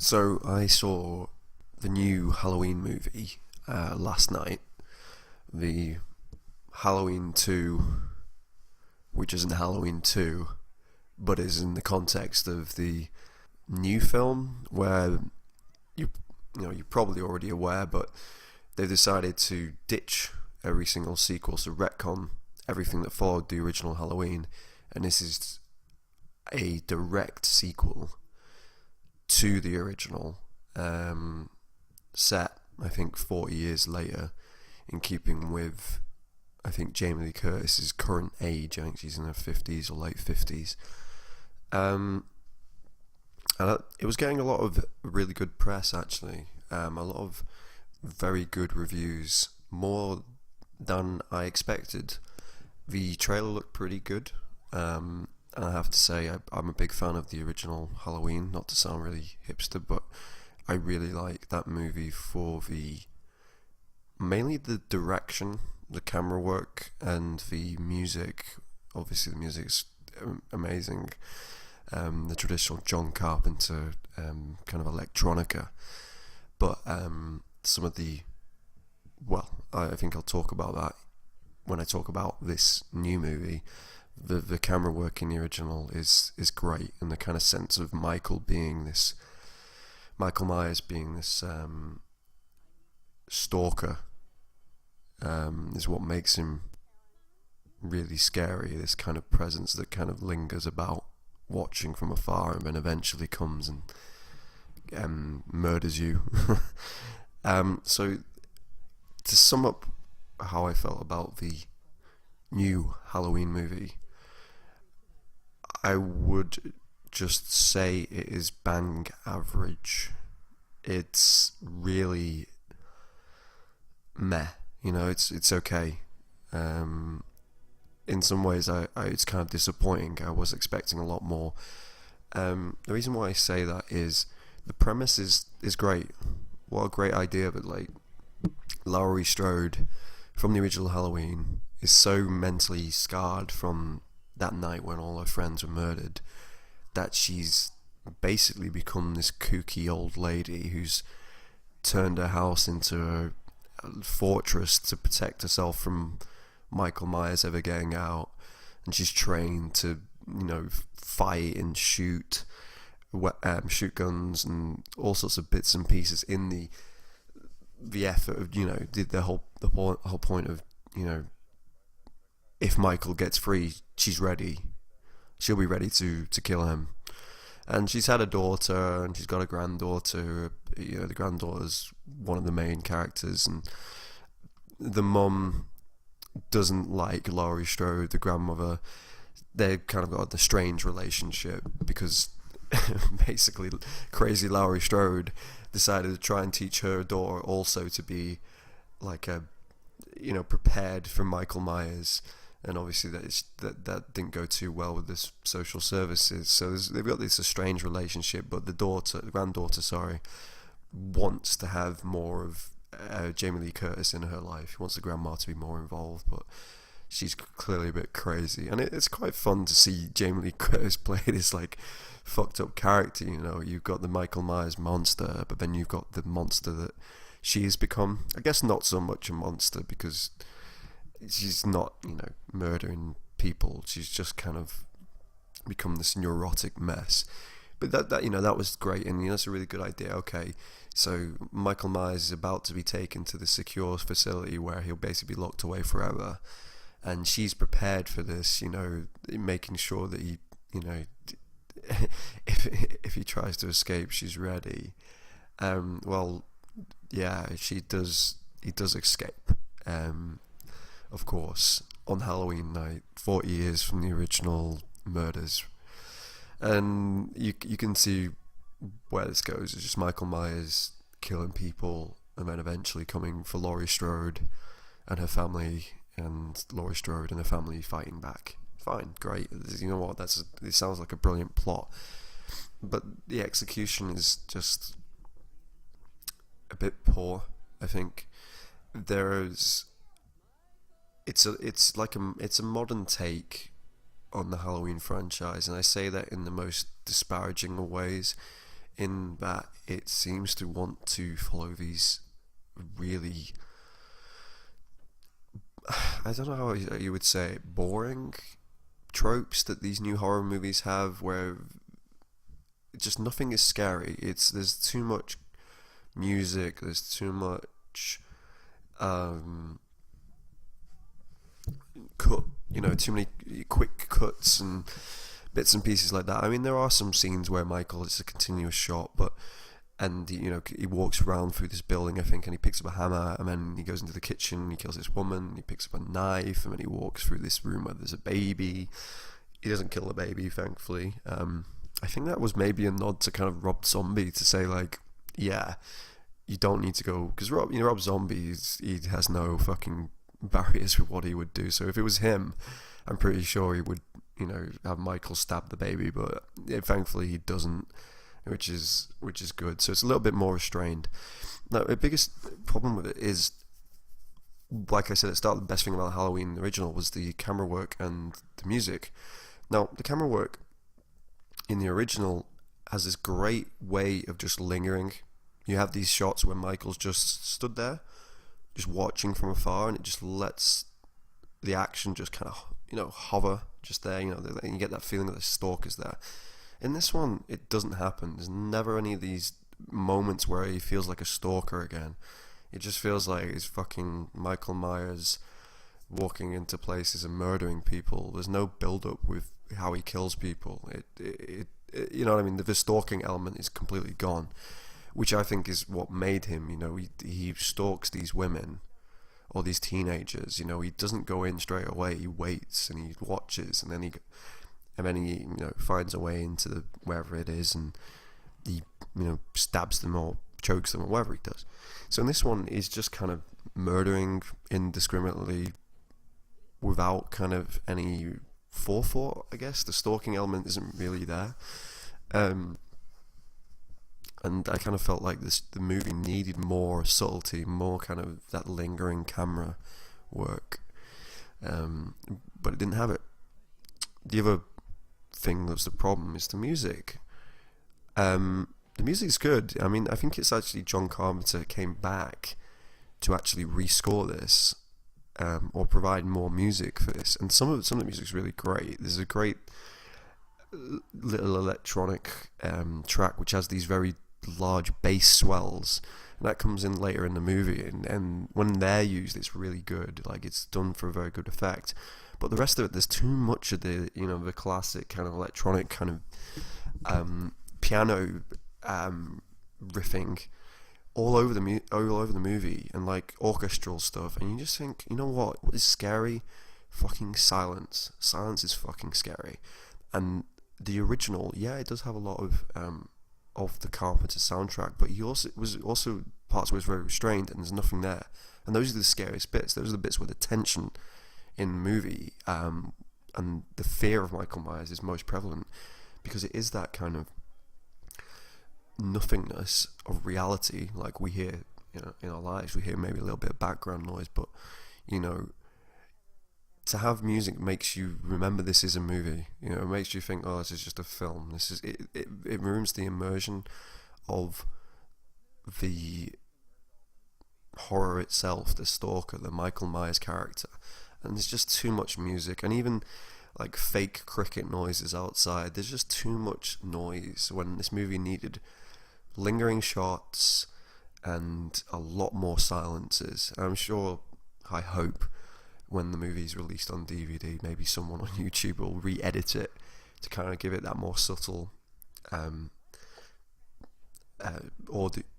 So I saw the new Halloween movie last night, the Halloween 2, which isn't Halloween 2, but is in the context of the new film where you're probably already aware, but they've decided to ditch every single sequel, so retcon everything that followed the original Halloween, and this is a direct sequel to the original, set I think 40 years later, in keeping with I think Jamie Lee Curtis's current age. I think she's in her 50s or late 50s. And it was getting a lot of really good press actually, a lot of very good reviews, more than I expected. The trailer looked pretty good. And I have to say, I'm a big fan of the original Halloween, not to sound really hipster, but I really like that movie for mainly the direction, the camera work, and the music. Obviously the music's amazing. The traditional John Carpenter kind of electronica, but some of I think I'll talk about that when I talk about this new movie. The camera work in the original is great, and the kind of sense of Michael Myers being this stalker is what makes him really scary. This kind of presence that kind of lingers about, watching from afar, and then eventually comes and murders you. So to sum up how I felt about the new Halloween movie, I would just say it is bang average. It's really meh, it's okay. In some ways, it's kind of disappointing. I was expecting a lot more. The reason why I say that is the premise is great. What a great idea, but Laurie Strode from the original Halloween is so mentally scarred from that night when all her friends were murdered that she's basically become this kooky old lady who's turned her house into a fortress to protect herself from Michael Myers ever getting out, and she's trained to fight and shoot guns and all sorts of bits and pieces in the effort of the whole point of if Michael gets free, she'll be ready to kill him. And she's had a daughter, and she's got a granddaughter. The granddaughter's one of the main characters, and the mum doesn't like Laurie Strode, the grandmother. They kind of got a strange relationship because basically crazy Laurie Strode decided to try and teach her daughter also to be prepared for Michael Myers, and obviously that didn't go too well with the social services. So they've got this strange relationship, but the granddaughter, wants to have more of Jamie Lee Curtis in her life. She wants the grandma to be more involved, but she's clearly a bit crazy, and it's quite fun to see Jamie Lee Curtis play this fucked up character. You've got the Michael Myers monster, but then you've got the monster that she has become. I guess not so much a monster because she's not murdering people. She's just kind of become this neurotic mess. But that was great, and that's a really good idea. Okay, so Michael Myers is about to be taken to the secure facility where he'll basically be locked away forever, and she's prepared for this. Making sure that he, if he tries to escape, she's ready. She does. He does escape. Of course, on Halloween night, 40 years from the original murders. And you can see where this goes. It's just Michael Myers killing people, and then eventually coming for Laurie Strode and her family, and Laurie Strode and her family fighting back. Fine, great. You know what? It sounds like a brilliant plot, but the execution is just a bit poor. I think it's a modern take on the Halloween franchise, and I say that in the most disparaging of ways. in that it seems to want to follow these really, I don't know how you would say it, boring tropes that these new horror movies have, where just nothing is scary. There's too much music, there's too much too many quick cuts and bits and pieces like that. I mean, there are some scenes where Michael, it's a continuous shot, and he walks around through this building, I think, and he picks up a hammer, and then he goes into the kitchen, and he kills this woman, he picks up a knife, and then he walks through this room where there's a baby. He doesn't kill the baby, thankfully. I think that was maybe a nod to kind of Rob Zombie, to say, like, yeah, you don't need to go, because Rob Zombie, he has no fucking barriers with what he would do. So if it was him, I'm pretty sure he would, have Michael stab the baby, but thankfully he doesn't, which is good. So it's a little bit more restrained. Now, the biggest problem with it is, like I said at the start, the best thing about Halloween original was the camera work and the music. Now, the camera work in the original has this great way of just lingering. You have these shots where Michael's just stood there, just watching from afar, and it just lets the action just kind of, hover just there, and you get that feeling that the stalker's there. In this one, it doesn't happen. There's never any of these moments where he feels like a stalker again. It just feels like it's fucking Michael Myers walking into places and murdering people. There's no build-up with how he kills people. It you know what I mean? The stalking element is completely gone, which I think is what made him, he stalks these women or these teenagers. He doesn't go in straight away. He waits and he watches, and then he finds a way into wherever it is, and he stabs them or chokes them or whatever he does. So in this one, he's just kind of murdering indiscriminately without kind of any forethought, I guess. The stalking element isn't really there. And I kind of felt like the movie needed more subtlety, more kind of that lingering camera work. But it didn't have it. The other thing that's the problem is the music. The music's good. I mean, I think it's actually John Carpenter came back to actually rescore this, or provide more music for this. And some of the music's really great. There's a great little electronic track which has these very large bass swells, and that comes in later in the movie. And when they're used, it's really good. Like, it's done for a very good effect. But the rest of it, there's too much of the the classic kind of electronic kind of piano riffing all over the movie, and like orchestral stuff, and you just think, what is scary? Fucking silence. Silence is fucking scary. And the original, it does have a lot of the Carpenter soundtrack, but he was also parts where it's very restrained and there's nothing there. And those are the scariest bits. Those are the bits where the tension in the movie and the fear of Michael Myers is most prevalent, because it is that kind of nothingness of reality. Like we hear, in our lives, we hear maybe a little bit of background noise, but to have music makes you remember this is a movie. It makes you think, oh, this is just a film. This is it. It ruins the immersion of the horror itself, the stalker, the Michael Myers character. And there's just too much music, and even like fake cricket noises outside. There's just too much noise when this movie needed lingering shots and a lot more silences. And I'm sure, I hope, when the movie's released on DVD, maybe someone on YouTube will re-edit it to kind of give it that more subtle,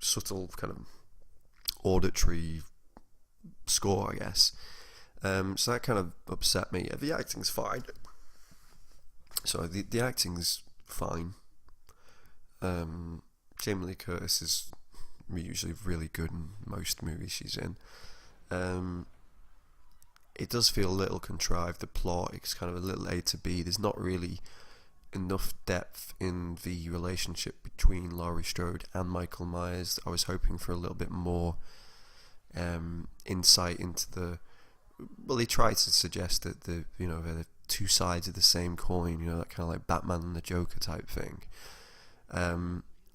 subtle kind of auditory score, I guess. So that kind of upset me. The acting's fine. So the acting's fine. Jamie Lee Curtis is usually really good in most movies she's in. It does feel a little contrived. The plot is kind of a little A to B. There's not really enough depth in the relationship between Laurie Strode and Michael Myers. I was hoping for a little bit more insight into the. Well, they try to suggest that they're the two sides of the same coin. That kind of like Batman and the Joker type thing.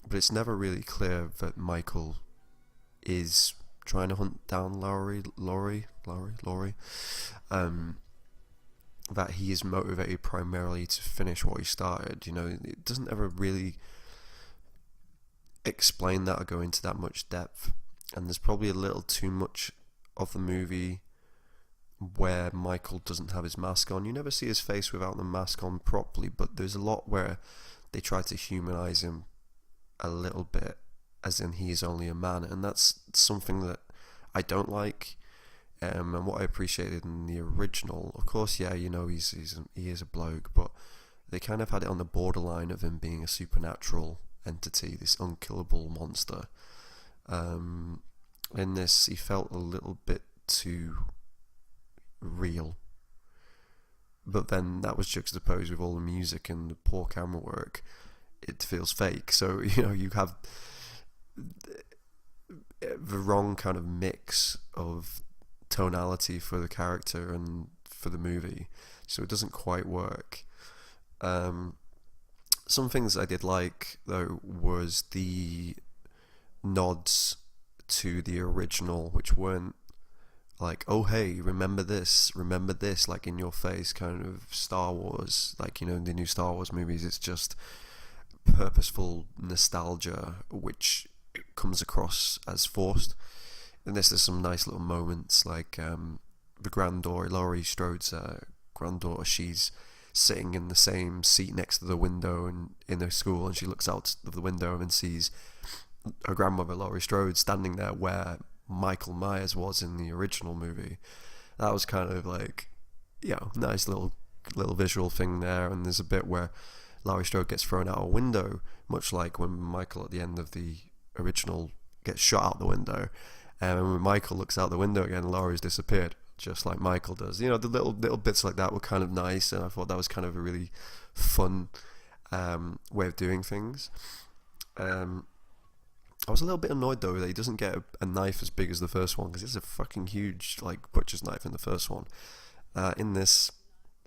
but it's never really clear that Michael is trying to hunt down Laurie, that he is motivated primarily to finish what he started. You know, it doesn't ever really explain that or go into that much depth, and there's probably a little too much of the movie where Michael doesn't have his mask on. You never see his face without the mask on properly, but there's a lot where they try to humanize him a little bit, as in he's only a man, and that's something that I don't like. And what I appreciated in the original, of course, yeah, you know, he is a bloke, but they kind of had it on the borderline of him being a supernatural entity, this unkillable monster. In this, he felt a little bit too real, but then that was juxtaposed with all the music and the poor camera work. It feels fake. So, you know, you have the wrong kind of mix of tonality for the character and for the movie, so it doesn't quite work. Some things I did like, though, was the nods to the original, which weren't like, oh hey, remember this, like in your face kind of Star Wars, like, you know, the new Star Wars movies. It's just purposeful nostalgia, which comes across as forced. And there's some nice little moments, like the granddaughter, Laurie Strode's granddaughter, she's sitting in the same seat next to the window in her school, and she looks out of the window and sees her grandmother, Laurie Strode, standing there where Michael Myers was in the original movie. That was kind of like, you know, nice little visual thing there. And there's a bit where Laurie Strode gets thrown out a window, much like when Michael at the end of the original gets shot out the window. And when Michael looks out the window again, Laurie's disappeared, just like Michael does. You know, the little bits like that were kind of nice, and I thought that was kind of a really fun way of doing things. I was a little bit annoyed, though, that he doesn't get a knife as big as the first one, because it's a fucking huge, like, butcher's knife in the first one. In this,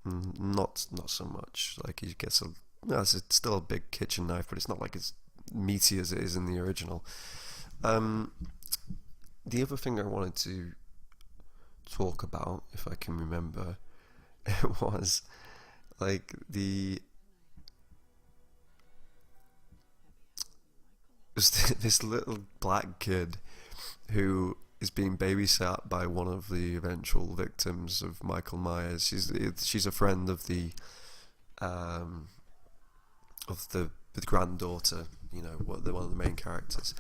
not so much. Like, he gets it's still a big kitchen knife, but it's not like as meaty as it is in the original. The other thing I wanted to talk about, if I can remember, was like this little black kid who is being babysat by one of the eventual victims of Michael Myers. She's a friend of the granddaughter, you know, one of the main characters.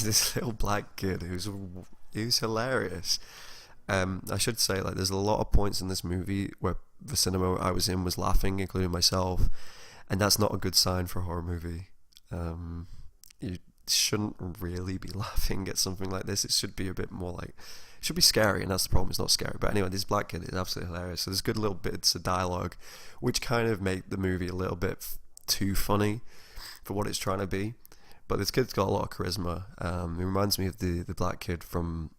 This little black kid who's hilarious. I should say, like, there's a lot of points in this movie where the cinema I was in was laughing, including myself, and that's not a good sign for a horror movie. You shouldn't really be laughing at something like this. It should be a bit more like, it should be scary, and that's the problem. It's not scary. But anyway, this black kid is absolutely hilarious. So there's good little bits of dialogue, which kind of make the movie a little bit too funny for what it's trying to be. But this kid's got a lot of charisma. It reminds me of the black kid from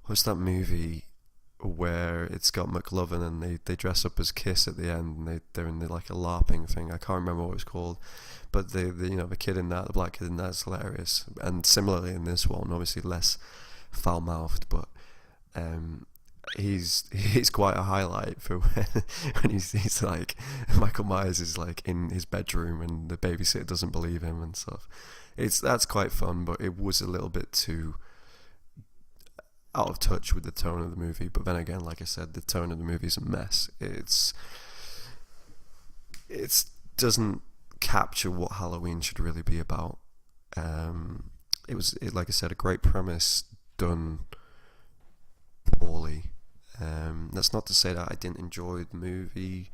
what's that movie where it's got McLovin and they dress up as Kiss at the end, and they're in like a LARPing thing. I can't remember what it's called, but the you know, the kid in that, the black kid in that, is hilarious. And similarly in this one, obviously less foul mouthed, but he's quite a highlight for when he's like, Michael Myers is like in his bedroom and the babysitter doesn't believe him and stuff. That's quite fun, but it was a little bit too out of touch with the tone of the movie. But then again, like I said, the tone of the movie is a mess. It doesn't capture what Halloween should really be about. It was, like I said, a great premise done poorly. That's not to say that I didn't enjoy the movie.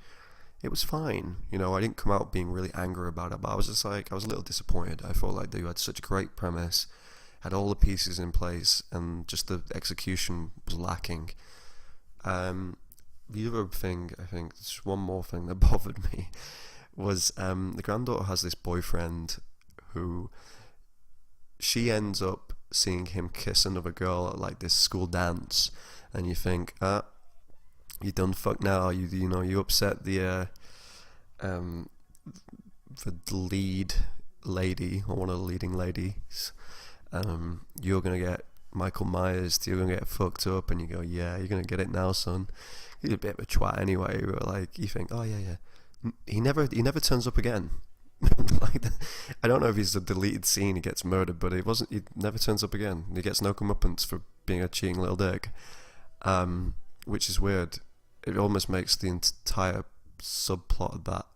It was fine, you know. I didn't come out being really angry about it, but I was just like, I was a little disappointed. I felt like they had such a great premise, had all the pieces in place, and just the execution was lacking. The other thing, I think, just one more thing that bothered me, was the granddaughter has this boyfriend who she ends up seeing him kiss another girl at like this school dance, and you think, you done fuck now. You upset the lead lady or one of the leading ladies, you're gonna get Michael Myers, you're gonna get fucked up, and you go, yeah, you're gonna get it now, son. He's a bit of a twat anyway, but like you think, oh yeah. He never turns up again. Like, I don't know if he's a deleted scene, he gets murdered, but he never turns up again. He gets no comeuppance for being a cheating little dick, which is weird. It almost makes the entire subplot of that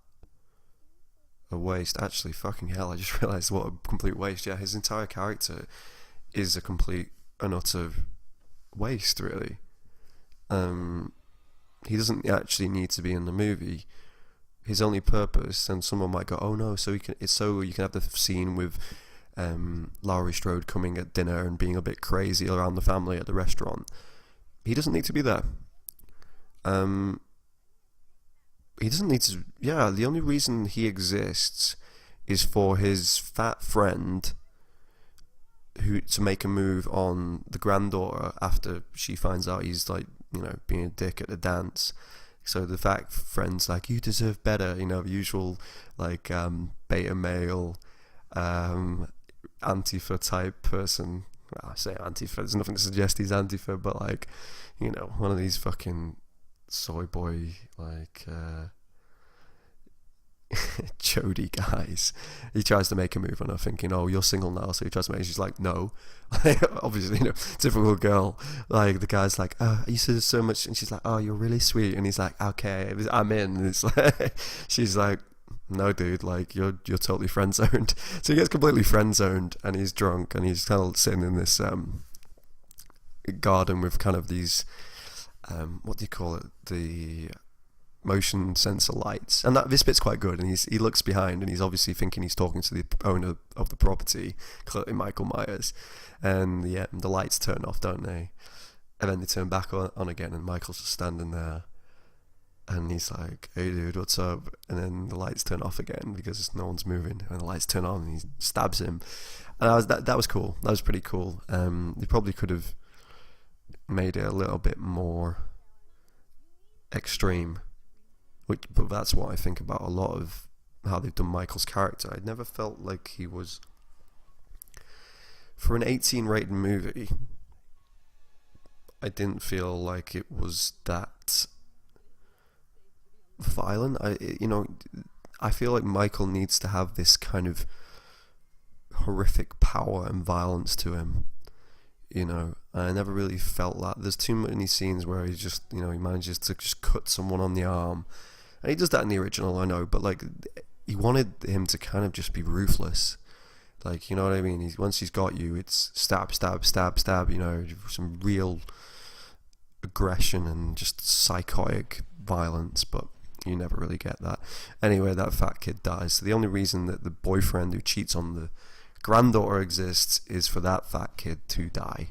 a waste. Actually, fucking hell, I just realised what a complete waste. Yeah, his entire character is a complete and utter waste, really. He doesn't actually need to be in the movie. His only purpose, and someone might go, oh no, so you can have the scene with Laurie Strode coming at dinner and being a bit crazy around the family at the restaurant. He doesn't need to be there. He doesn't need to. Yeah, the only reason he exists is for his fat friend to make a move on the granddaughter after she finds out he's like, being a dick at the dance. So the fat friend's like, you deserve better, the usual like beta male Antifa type person. Well, I say Antifa, there's nothing to suggest he's Antifa, but like, one of these fucking soy boy like chody guys. He tries to make a move on her thinking, oh, you're single now, so he tries to make, she's like, no. Obviously, typical girl. Like the guy's like, oh, you said so much, and she's like, oh, you're really sweet, and he's like, okay, I'm in. And it's like, she's like, no dude, like you're totally friend zoned. So he gets completely friend zoned, and he's drunk, and he's kind of sitting in this garden with kind of these what do you call it, the motion sensor lights, and this bit's quite good, and he looks behind, and he's obviously thinking he's talking to the owner of the property, clearly Michael Myers, and the lights turn off, don't they? And then they turn back on again, and Michael's just standing there, and he's like, hey dude, what's up? And then the lights turn off again because no one's moving, and the lights turn on, and he stabs him, and that was cool. That was pretty cool. They probably could have made it a little bit more extreme, but that's what I think about a lot of how they've done Michael's character. I never felt like he was, for an 18 rated movie, I didn't feel like it was that violent. I feel like Michael needs to have this kind of horrific power and violence to him. I never really felt that. There's too many scenes where he just, he manages to just cut someone on the arm. And he does that in the original, I know, but like, he wanted him to kind of just be ruthless. Like, you know what I mean? Once he's got you, it's stab, stab, stab, stab, some real aggression and just psychotic violence, but you never really get that. Anyway, that fat kid dies. So the only reason that the boyfriend who cheats on the granddaughter exists is for that fat kid to die,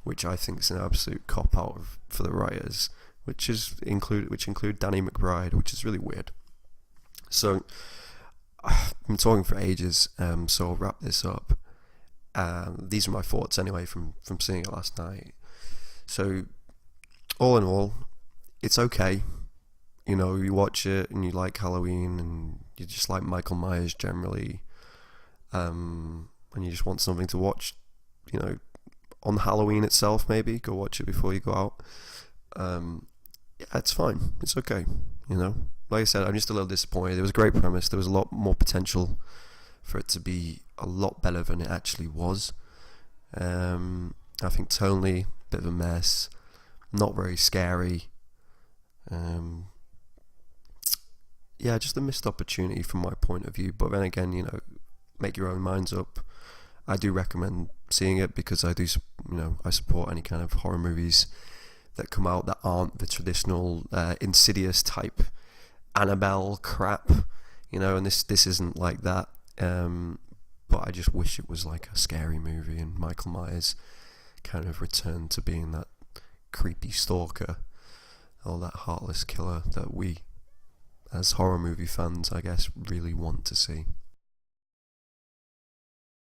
which I think is an absolute cop-out for the writers, which include Danny McBride, which is really weird. So I've been talking for ages, so I'll wrap this up. These are my thoughts anyway from seeing it last night. So all in all, it's okay. You watch it and you like Halloween and you just like Michael Myers generally, and you just want something to watch, on Halloween itself, maybe go watch it before you go out. Yeah, it's fine. It's okay. Like I said, I'm just a little disappointed. It was a great premise. There was a lot more potential for it to be a lot better than it actually was. I think tonally, bit of a mess. Not very scary. Yeah, just a missed opportunity from my point of view. But then again, make your own minds up. I do recommend seeing it because I do, I support any kind of horror movies that come out that aren't the traditional Insidious type Annabelle crap, and this isn't like that. But I just wish it was like a scary movie and Michael Myers kind of returned to being that creepy stalker or that heartless killer that we, as horror movie fans, I guess, really want to see.